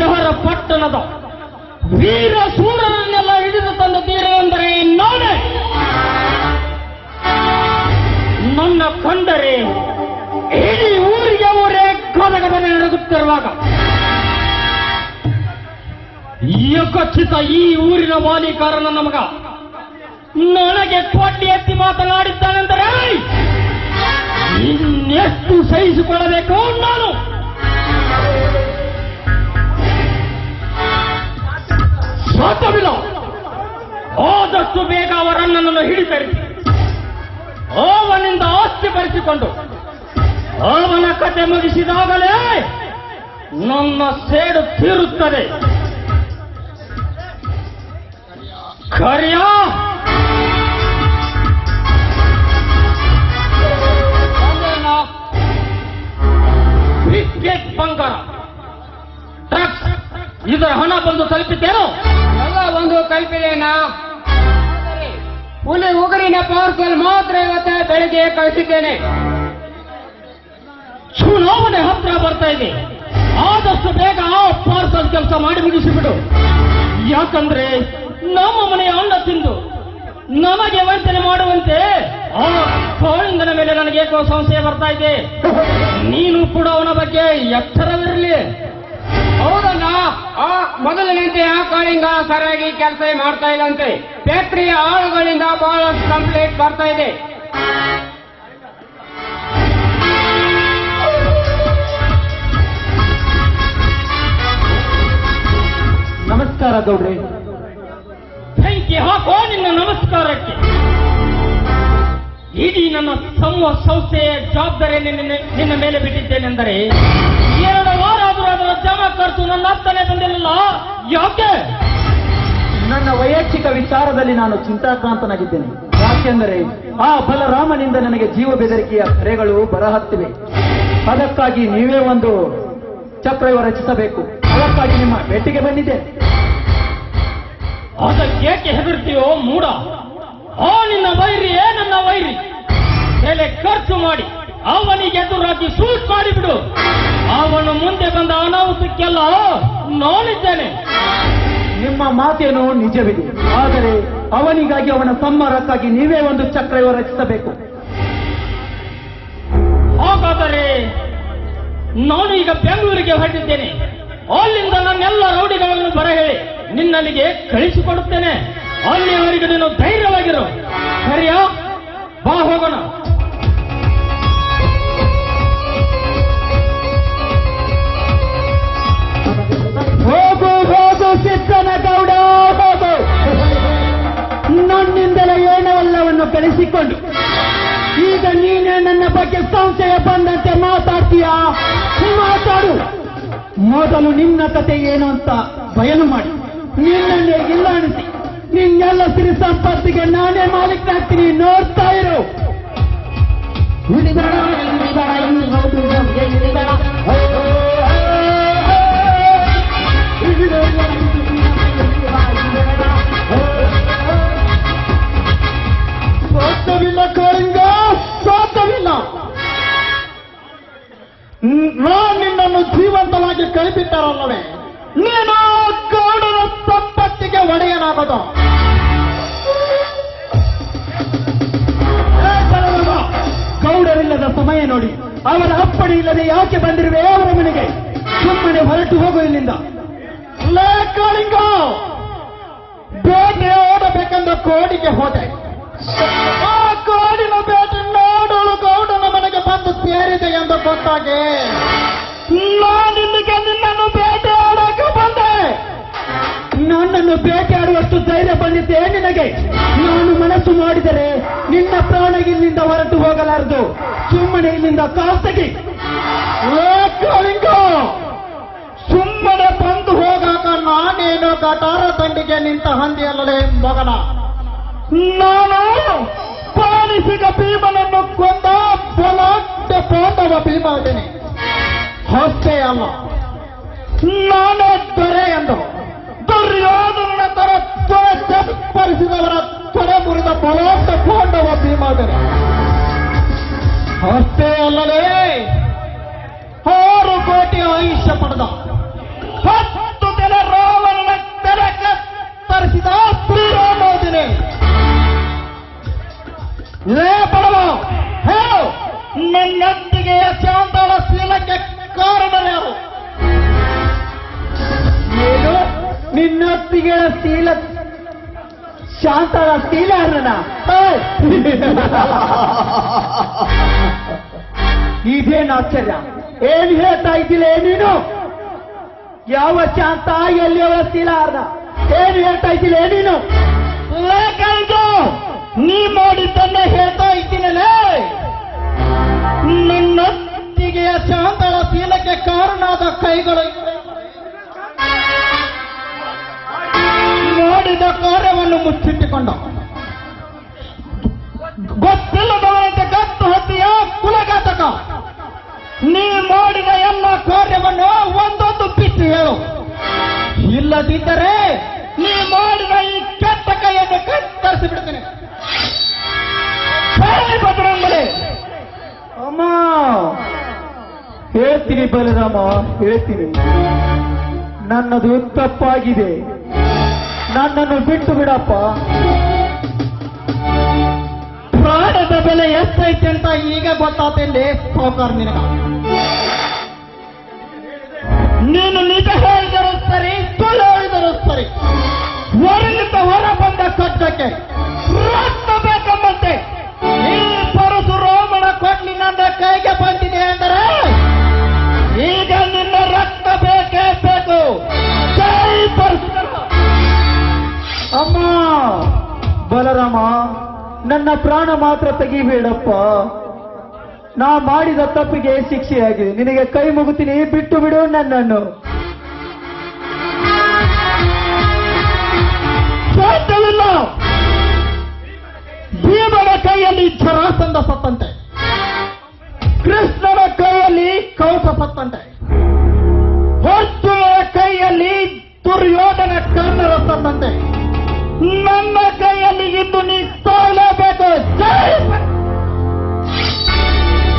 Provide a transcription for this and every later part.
ಶಹರ ಪಟ್ಟಣದ ವೀರ ಸೂರರನ್ನೆಲ್ಲ ಹಿಡಿದು ತಂದ ತೀರ ಎಂದರೆ ನಾನೇ. ನನ್ನ ಕಂಡರೆ ಇಡೀ ಊರಿಗೆ ಊರೇ ಗದಗದನೆ ನಡುಗುತ್ತಿರುವಾಗ ಖಚಿತ ಈ ಊರಿನ ಮಾಲೀಕರನ ನಮಗ ನನಗೆ ಕೊಟ್ಟಿ ಎತ್ತಿ ಮಾತನಾಡಿದ್ದಾನೆಂದರೆ ಇನ್ನೆಷ್ಟು ಸಹಿಸಿಕೊಳ್ಳಬೇಕು ನಾನು. ಸಾಧ್ಯವಿಲ್ಲ. ಆದಷ್ಟು ಬೇಗ ಅವರನ್ನನ್ನು ಹಿಡಿತರಿಸಿ ಅವನಿಂದ ಆಸ್ತಿ ಬರೆಸಿಕೊಂಡು ಅವನ ಕತೆ ಮುಗಿಸಿದಾಗಲೇ ನನ್ನ ಸೇಡು ತೀರುತ್ತದೆ. ಕರಿಯ ಕ್ರಿಕೆಟ್ ಬಂಗಾರ ಡ್ರಗ್ಸ್ ಇದರ ಹಣ ಬಂದು ತಲುಪಿದ್ದೇನೋ? ಎಲ್ಲ ಒಂದು ಕಲ್ಪಿದೇನಾ? ಹುಲಿ ಉಗುರಿನ ಪಾರ್ಸಲ್ ಮಾತ್ರ ಇವತ್ತೇ ಬೆಳಿಗ್ಗೆ ಕಳಿಸಿದ್ದೇನೆ. ಚುನಾವಣೆ ಹತ್ರ ಬರ್ತಾ ಇದೆ. ಆದಷ್ಟು ಬೇಗ ಆ ಪಾರ್ಸಲ್ ಕೆಲಸ ಮಾಡಿ ಮುಗಿಸಿಬಿಡು. ಯಾಕಂದ್ರೆ ನಮ್ಮ ಮನೆಯ ಅನ್ನ ತಿಂದು ನಮಗೆ ವಂಚನೆ ಮಾಡುವಂತೆ ಆ ಕಾಳಿಂಗನ ಮೇಲೆ ನನಗೆ ಏಕೋ ಸಂಶಯ ಬರ್ತಾ ಇದೆ. ನೀನು ಕೂಡ ಅವನ ಬಗ್ಗೆ ಎಚ್ಚರವಿರಲಿ. ಹೌದಲ್ಲ, ಆ ಮೊದಲಿನಂತೆ ಆ ಕಾಳಿಂಗ ಸರಿಯಾಗಿ ಕೆಲಸ ಮಾಡ್ತಾ ಇಲ್ಲಂತೆ. ಫ್ಯಾಕ್ಟರಿಯ ಆಳುಗಳಿಂದ ಬಹಳಷ್ಟು ಕಂಪ್ಲೇಂಟ್ ಬರ್ತಾ ಇದೆ. ನಮಸ್ಕಾರ ಗೌಡ್ರೆ. ಬೆಂಕಿ ಹಾಕೋ ನಿನ್ನ ನಮಸ್ಕಾರಕ್ಕೆ. ಇಡೀ ನನ್ನ ಸಂಸ್ಥೆಯ ಜವಾಬ್ದಾರಿ ನಿನ್ನ ಮೇಲೆ ಬಿಟ್ಟಿದ್ದೇನೆಂದರೆ 2 ವಾರ ಆದರೂ ಅದರ ಜಮಾ ಖರ್ಚು ನನ್ನ ಹತ್ತನೇ ಬಂದಿರಲಿಲ್ಲ. ಯಾಕೆ? ನನ್ನ ವೈಯಕ್ತಿಕ ವಿಚಾರದಲ್ಲಿ ನಾನು ಚಿಂತಾಕ್ರಾಂತನಾಗಿದ್ದೇನೆ. ಯಾಕೆಂದರೆ ಆ ಬಲರಾಮನಿಂದ ನನಗೆ ಜೀವ ಬೆದರಿಕೆಯ ಕರೆಗಳು ಬರಹತ್ತಿವೆ. ಅದಕ್ಕಾಗಿ ನೀವೇ ಒಂದು ಚಕ್ರವ್ಯೂಹ ರಚಿಸಬೇಕು. ಅದಕ್ಕಾಗಿ ನಿಮ್ಮ ಭೇಟಿಗೆ ಬಂದಿದ್ದೇನೆ. ಅದಕ್ಕೇಕೆ ಹೆದರ್ತೀಯೋ ಮೂಡ? ಆ ನಿನ್ನ ವೈರಿಯೇ ನನ್ನ ವೈರಿ. ಬೆಲೆ ಖರ್ಚು ಮಾಡಿ ಅವನಿಗೆ ಎದುರಾಗಿ ಶೂಟ್ ಮಾಡಿಬಿಡು. ಅವನು ಮುಂದೆ ಬಂದ ಅನಾಹುತಕ್ಕೆಲ್ಲ ನಾನಿದ್ದೇನೆ. ನಿಮ್ಮ ಮಾತೇನು ನಿಜವಿದೆ, ಆದರೆ ಅವನಿಗಾಗಿ ಅವನ ಸಂಹಾರಕ್ಕಾಗಿ ನೀವೇ ಒಂದು ಚಕ್ರವ್ಯೂಹ ರಚಿಸಬೇಕು. ಹಾಗಾದರೆ ನಾನು ಈಗ ಬೆಂಗಳೂರಿಗೆ ಹೊರಟಿದ್ದೇನೆ. ಅಲ್ಲಿಂದ ನನ್ನೆಲ್ಲ ರೌಡಿಗಳನ್ನು ಬರಹೇಳಿ ನಿನ್ನಲ್ಲಿಗೆ ಕಳಿಸಿಕೊಡುತ್ತೇನೆ. ಅಲ್ಲಿಯವರೆಗೆ ನೀನು ಧೈರ್ಯವಾಗಿರು. ಸರಿಯಾ? ಬಾ ಹೋಗೋಣ. ಹೋಗು ಹೋಗು ಸಿದ್ದನ ಗೌಡ ಹೋಗು. ನನ್ನಿಂದಲೇ ಏನವೆಲ್ಲವನ್ನು ಕಳಿಸಿಕೊಂಡು ಈಗ ನೀನೇ ನನ್ನ ಬಗ್ಗೆ ಸಂಶಯ ಬಂದಂತೆ ಮಾತಾಡ್ತೀಯಾ? ಮಾತಾಡು. ಮೊದಲು ನಿನ್ನ ಕತೆ ಏನು ಅಂತ ಬಯಲು ಮಾಡಿ ನಿನ್ನನ್ನೇ ಇಲ್ಲಾಣಿಸಿ ನಿನ್ನೆಲ್ಲ ಸಿರಿ ಸಂಪತ್ತಿಗೆ ನಾನೇ ಮಾಲೀಕನಾಗ್ತೀನಿ. ನೋಡ್ತಾ ಇರು. ಸಾಧ್ಯವಿಲ್ಲ ಕಾಳಿಂಗ, ಸಾಧ್ಯವಿಲ್ಲ. ನಾನು ನಿನ್ನನ್ನು ಜೀವಂತವಾಗಿ ಕಳಿಸಿದ್ದಾರಲ್ಲವೇ, ನೀನು ಗೌಡನ ಸಂಪತ್ತಿಗೆ ಒಡೆಯನಾಗದು. ಗೌಡರಿಲ್ಲದ ಸಮಯ ನೋಡಿ, ಅವರ ಅಪ್ಪಣೆ ಇಲ್ಲದೆ ಯಾಕೆ ಬಂದಿರುವೆ ಅವರ ಮನೆಗೆ? ಸುಮ್ಮನೆ ಹೊರಟು ಹೋಗು ಇಲ್ಲಿಂದ. ಲೇ ಕಾಳಿಂಗ, ಬೇಟೆ ಓಡಬೇಕೆಂದ ಕೋಡಿಗೆ ಹೋದೆ. ಆ ಕೋಡಿನ ಬೇಟೆ ನೋಡಲು ಗೌಡನ ಮನೆಗೆ ಬಂದು ಸೇರಿದೆ ಎಂದು ಗೊತ್ತಾಗಿ ನಾನಿಲ್ಲಿಗೆ ನಿನ್ನನ್ನು ಬೇಟೆ ಆಡಕ್ಕೆ ಬಂದೆ. ನನ್ನನ್ನು ಬೇಟೆ ಆಡುವಷ್ಟು ಧೈರ್ಯ ಬಂದಿದ್ದೆ ನಿನಗೆ? ನಾನು ಮನಸ್ಸು ಮಾಡಿದರೆ ನಿನ್ನ ಪ್ರಾಣ ಇಲ್ಲಿಂದ ಹೊರಟು ಹೋಗಲಾರದು. ಸುಮ್ಮನೆ ಇಲ್ಲಿಂದ ಕಾಸ್ತಗಿ. ಸುಮ್ಮನೆ ಬಂದು ಹೋಗಾಕ ನಾನೇನು ಗಟಾರ ದಂಡಿಗೆ ನಿಂತ ಹಂದಿಯಲ್ಲೇ ಮಗನ. ನಾನು ಪಾಲಿಸಿದ ಭೀಮನನ್ನು ಕೊಂದ ಬಲಾಢ್ಯ ಪಾಂಡವ ಭೀಮ ಇದ್ದೇನೆ. ಅಷ್ಟೇ ಅಲ್ಲ, ನಾನೇ ದೊರೆ ಎಂದು ದುರ್ಯೋಧನ ತರ ಪರಿಸಿದವರ ತೊಡೆ ಮುರಿದ ಬಲಾಢ್ಯ ಪಾಂಡವ ಭೀಮ ಇದ್ದೇನೆ. ಅಷ್ಟೇ ಅಲ್ಲಲೇ 6 ಕೋಟಿ ಆಯುಷ್ಯ ಪಡೆದ 10 ನಿನ್ನೊತ್ತಿಗೆ ಶೀಲ ಶಾಂತಳ ಶೀಲಾರನ ಇದೇನು ಆಶ್ಚರ್ಯ, ಏನ್ ಹೇಳ್ತಾ ಇದ್ದಿಲ್ಲ ನೀನು? ಯಾವ ಶಾಂತ ಎಲ್ಲಿಯವ ಶೀಲಾರ್ನ ಏನ್ ಹೇಳ್ತಾ ಇದ್ದಿಲ್ಲ ನೀನು? ನೀ ಮಾಡಿದ್ದನ್ನ ಹೇಳ್ತಾ ಇದ್ದೀನಲ್ಲೇ. ನನ್ನೊತ್ತಿಗೆಯ ಶಾಂತಳ ಶೀಲಕ್ಕೆ ಕಾರಣವಾದ ಕೈಗಳು ಮಾಡಿದ ಕಾರ್ಯವನ್ನು ಮುಚ್ಚಿಟ್ಟುಕೊಂಡ ಗೊತ್ತಿಲ್ಲದವರಂತೆ ಗತ್ತು ಹತ್ತಿಯ ಕುಲಘಾತಕ. ನೀ ಮಾಡಿದ ಎಲ್ಲ ಕಾರ್ಯವನ್ನು ಒಂದೊಂದು ಬಿಟ್ಟು ಹೇಳು, ಇಲ್ಲದಿದ್ದರೆ ನೀ ಮಾಡಿದ ಈ ಕೆಟ್ಟ ಕೈಯನ್ನು ಕತ್ತರಿಸಿ ಬಿಡುತ್ತೇನೆ. ಬದರಂಗಲೇ ಅಮ್ಮ ಹೇಳ್ತೀನಿ ಬಲರಾಮ, ಹೇಳ್ತೀನಿ. ನನ್ನದು ತಪ್ಪಾಗಿದೆ, ನನ್ನನ್ನು ಬಿಟ್ಟು ಬಿಡಪ್ಪ. ಪ್ರಾಣದ ಬೆಲೆ ಎಷ್ಟೈತೆ ಅಂತ ಈಗ ಗೊತ್ತಾತಲ್ಲಿ ಸಾವುಕಾರ ನಿನಗ. ನೀನು ನಿಜ ಹೇಳಿದರೂ ಸರಿ, ಸುಳ್ಳು ಹೇಳಿದರೂ ಸರಿ, ಹೊರಗಿಂದ ಹೊರ ಬಂದ ಕಟ್ಟಕ್ಕೆ ರಕ್ತ ಬೇಕಂಬಂತೆ ಈ ಪರಶುರಾಮನ ಕೊಡ್ಲಿ ನನ್ನ ಕೈಗೆ ಬಂದಿದೆ ಅಂದರೆ ಈಗ ನಿನ್ನ ರಕ್ತ ಬೇಕೇ ಬೇಕು. ಜೈ ಪರಶುರಾಮ. ಅಮ್ಮ ಬಲರಾಮ, ನನ್ನ ಪ್ರಾಣ ಮಾತ್ರ ತೆಗಿಬೇಡಪ್ಪ. ನಾ ಮಾಡಿದ ತಪ್ಪಿಗೆ ಶಿಕ್ಷೆಯಾಗಿದೆ. ನಿನಗೆ ಕೈ ಮುಗುತ್ತೀನಿ, ಬಿಟ್ಟು ಬಿಡು ನನ್ನನ್ನು. ಸಾಧ್ಯವಿಲ್ಲ. ಭೀಮನ ಕೈಯಲ್ಲಿ ಜರಾಸಂಧ ಸತ್ತಂತೆ, ಕೃಷ್ಣನ ಕೈಯಲ್ಲಿ ಕೌಸ ಸತ್ತಂತೆ, ಅರ್ಜುನನ ಕೈಯಲ್ಲಿ ದುರ್ಯೋಧನ ಕರ್ಣರ ಸತ್ತಂತೆ, ನನ್ನ ಕೈಯಲ್ಲಿ ಇದ್ದು ನೀ ಸಾಯಲೇಬೇಕು. ಜೈ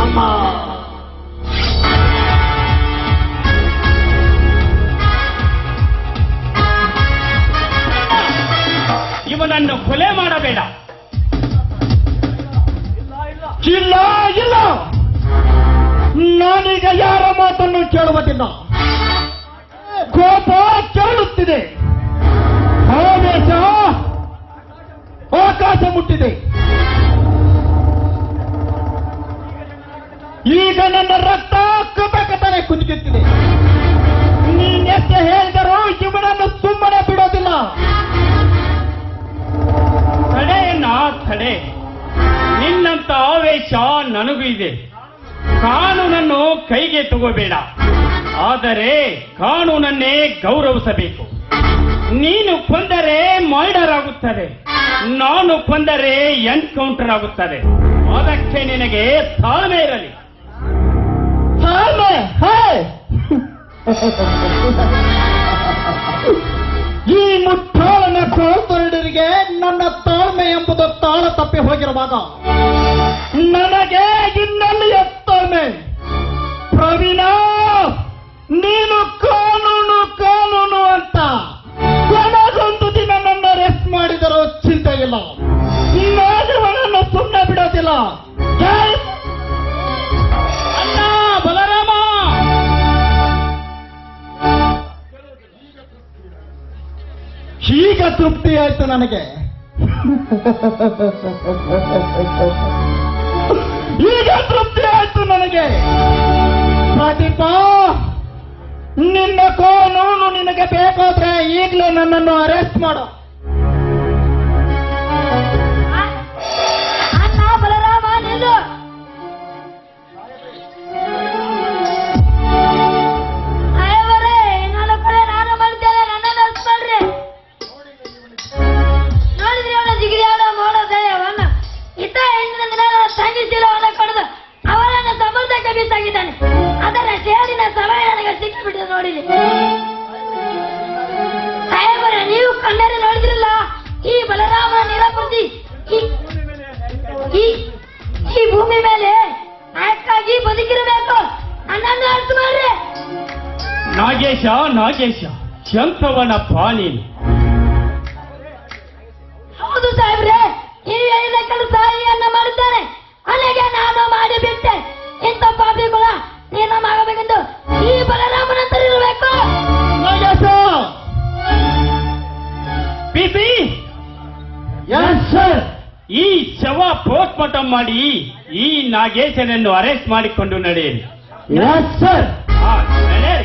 ಅಮ್ಮ. ಇವನನ್ನು ಕೊಲೆ ಮಾಡಬೇಡ. ಇಲ್ಲ ಇಲ್ಲ, ನಾನೀಗ ಯಾರ ಮಾತನ್ನು ಕೇಳುವುದಿಲ್ಲ. ಕೋಪ ಕೇಳುತ್ತಿದೆ, ಆವೇಶ ಆಕಾಶ ಮುಟ್ಟಿದೆ. ಈಗ ನನ್ನ ರಕ್ತ ಕಪಕತನೆ ಕುದಿಯುತ್ತಿದೆ. ನೀನೆಷ್ಟು ಹೇಳಿದರೂ ಇವನನ್ನು ಸುಮ್ಮನೆ ಬಿಡೋದಿಲ್ಲ. ತಡೆಯನ್ನ ತಡೆ. ನಿನ್ನಂತ ಆವೇಶ ನನಗೂ ಇದೆ. ಕಾನೂನನ್ನು ಕೈಗೆ ತಗೋಬೇಡ, ಆದರೆ ಕಾನೂನನ್ನೇ ಗೌರವಿಸಬೇಕು. ನೀನು ಕೊಂದರೆ ಮರ್ಡರ್ ಆಗುತ್ತದೆ, ನಾನು ಕೊಂದರೆ ಎನ್ಕೌಂಟರ್ ಆಗುತ್ತದೆ. ಅದಕ್ಕೆ ನಿನಗೆ ತಾಳ್ಮೆ ಇರಲಿ. ತಾಳ್ಮೆ? ಈ ಮುಟ್ಟಾಳನ ಕೋಲ್ತೊರಡರಿಗೆ ನನ್ನ ತಾಳ್ಮೆ ಎಂಬುದು ತಾಳ ತಪ್ಪಿ ಹೋಗಿರುವಾಗ ನನಗೆ ಇನ್ನೆಲ್ಲಿಯ ತಾಳ್ಮೆ? ಪ್ರವೀಣ, ನೀನು ಕಾನೂನು ಕಾನೂನು ಅಂತ ಕೊನೆಗೊಂದು ದಿನ ನನ್ನ ರೆಸ್ಟ್ ಮಾಡಿದರೂ ಚಿಂತೆ ಇಲ್ಲ. ನಾನಿವನನ್ನು ಸುಮ್ಮನೆ ಬಿಡೋದಿಲ್ಲ. ಜೈ ಅಣ್ಣ ಬಲರಾಮ. ಈಗ ತೃಪ್ತಿ ಆಯ್ತು ನನಗೆ. ಈಗ ತೃಪ್ತಿ ಆಯ್ತು ನನಗೆ. ಪ್ರದೀಪ, ನಿನ್ನ ಕಾನೂನು ನಿನಗೆ ಬೇಕಾದ್ರೆ ಈಗಲೇ ನನ್ನನ್ನು ಅರೆಸ್ಟ್ ಮಾಡು. ಅಣ್ಣ ಬಲರಾಮ ನಿಲ್ಲು. ಅಯ್ಯವರೇ, ನನ್ನ ಕಡೆ ನಾನು ಮಾಡ್ತೇನೆ, ನನ್ನನ್ನು ಅರೆಸ್ಟ್ ಮಾಡ್ರಿ. ನೋಡಿದ್ರಿ ಅವನ ಜಿಗಿರಿ ಅವನ ಮಾಡೋದೇ ಅವನ್ನ ಇತ್ತ ಹೆಣ್ಣಿನ ದಿನ ತಂಗಿ ಚೀಲವನ್ನು ಕಡಿದು ಅವರನ್ನು ಸಮುದ್ರಕ್ಕೆ ಬೀಸಾಗಿದ್ದಾನೆ. ಅದರ ಸೇರಿನ ಸಮಯ ನನಗೆ ಸಿಕ್ಕಿಬಿಟ್ಟಿದೆ ನೋಡಿರಿ. ಅಯ್ಯವರೇ, ನೀವು ಕಣ್ಣೇರಿ ನೋಡಿದ್ರಲ್ಲ ಈ ಬಲರಾಮನ ನಿರಾಕೃತಿ ಈ ಭೂಮಿ ಮೇಲೆ ನಾಯಕಾಗಿ ಬದುಕಿರಬೇಕು. ನನ್ನನ್ನು ಅರ್ಥ ಮಾಡ್ರಿ. ನಾಗೇಶ ನಾಗೇಶ, ಎಂಥವನಪ್ಪ ನೀನು? ಹೌದು ಸಾಹೇಬ್ರೆ, ನೀವು ಹೇಳಿದ ಕೆಲಸ ಅನ್ನ ಮಾಡುತ್ತಾನೆ. ಅಲ್ಲಿಗೆ ನಾನು ಮಾಡಿಬಿಟ್ಟೆ. ಇಂಥ ಪಾಪಿಗಳ ನೀನು ಆಗಬೇಕೆಂದು ಈ ಬಲರಾಮನಂತರಿರಬೇಕು. Nagesha, yes sir. ಈ ಶವ ಪೋಸ್ಟ್ ಮಾರ್ಟಮ್ ಮಾಡಿ ಈ ನಾಗೇಶನನ್ನು ಅರೆಸ್ಟ್ ಮಾಡಿಕೊಂಡು ನಡೆಯಿರಿ. Yes sir. ನಡೆಯಿರಿ.